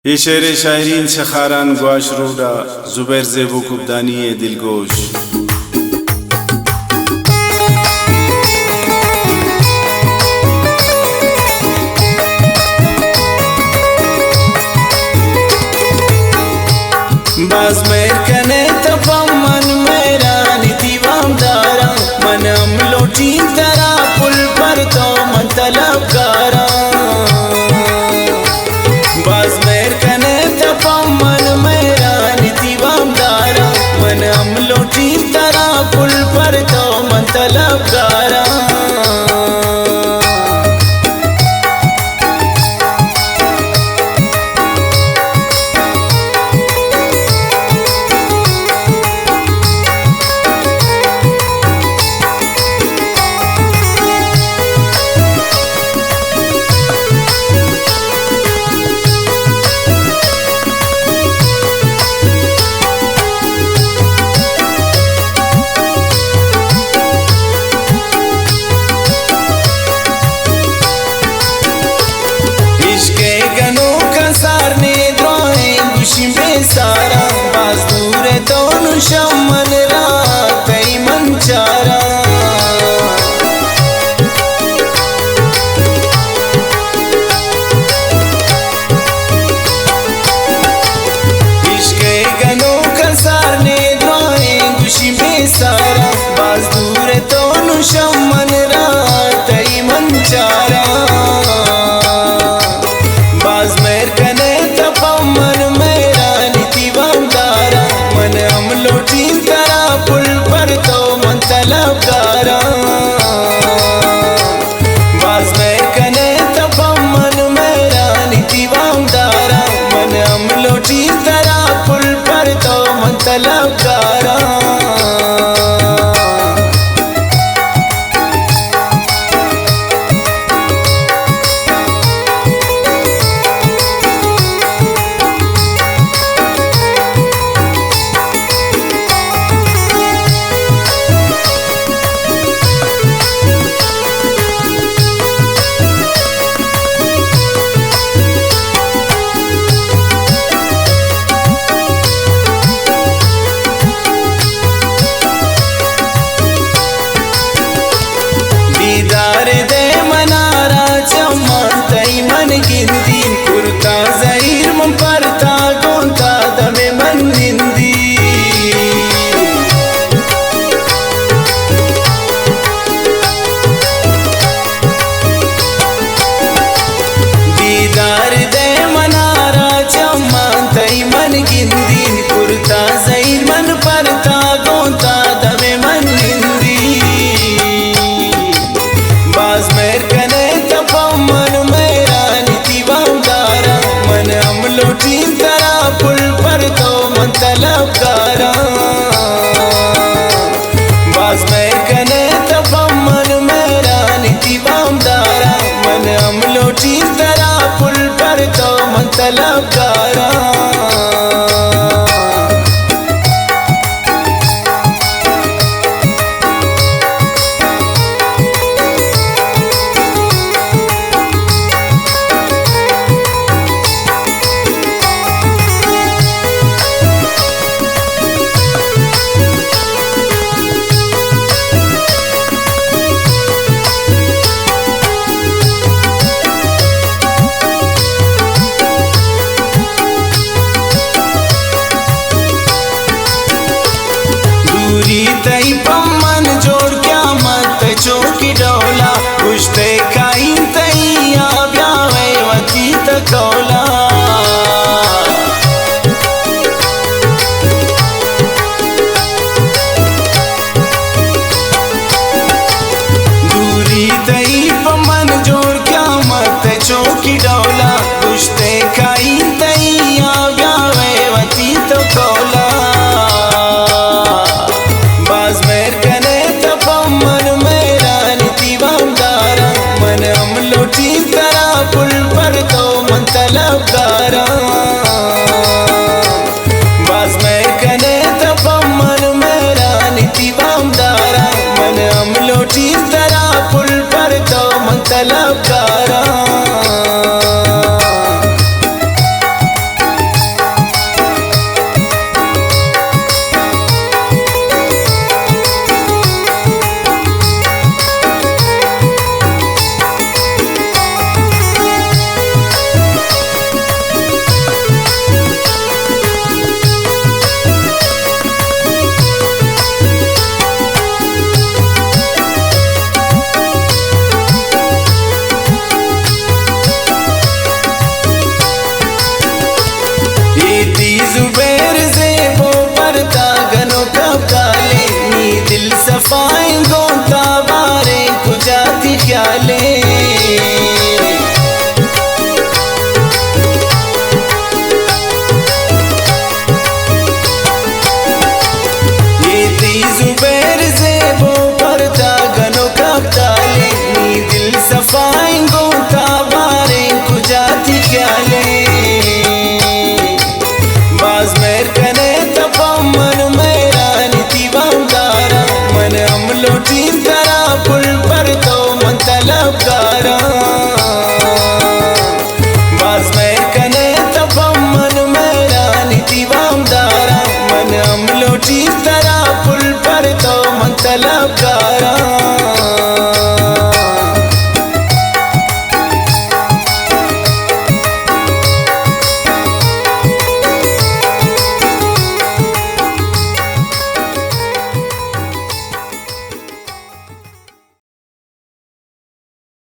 ये शेर शायरीन शखारान gouache RUDA Zubair zebu कुब्दानी दिलगोश। बाज मेर कने तपम मन मेरा नितिवाम दारा मन अमलोटी तरा पुल पर तो मन तलबगारा। बाज मेर कने तपम मन मेरा नितिवाम दारा मन अमलोटी तरा पुल पर तो मन तलबगारा। सारा बाज दूर दोनों शमन रात मंचारा। इश्क़े गनों का सारने द्वाएं खुशी में सारा बाज दूर दोनों शमन रात मंचारा। बाज मेर कने तपम मन अमलोटी तरा पुल पर तो मन तलबगारा। बाज मेर कने तपम मन मेरा नितिवाम दारा मन अमलोटी तरा पुल पर तो मन तलबगारा। गिंदी कुर्ता ज़हीर मन परता गोंता दमे मन निंदी। दीदार दे मनारा चम्मा तई मन गिंदी कुर्ता ज़हीर मन परता गोंता दमे मन निंदी। बाज मेर कने तपम मन अमलोटी तरा पुल पर तो मन तलबगारा। बाज मेर कने तपम मन मेरा नितिवाम दारा मन अमलोटी तरा पुल पर तो मन तलबगारा। तई पम्मन जोड़ क्या मत चौकी डोला पुश्ते खाई तई ब्यावे वती तकौला। दूरी तई पम्मन जोड़ क्या मत चौकी डोला पुश्ते खाई तई ब्यावे वती तकौला। बाज मेर कने तपम मन मेरा नितिवाम दारा मन अमलोटी तरा पुल पर तो मन तलबगारा। तलबगार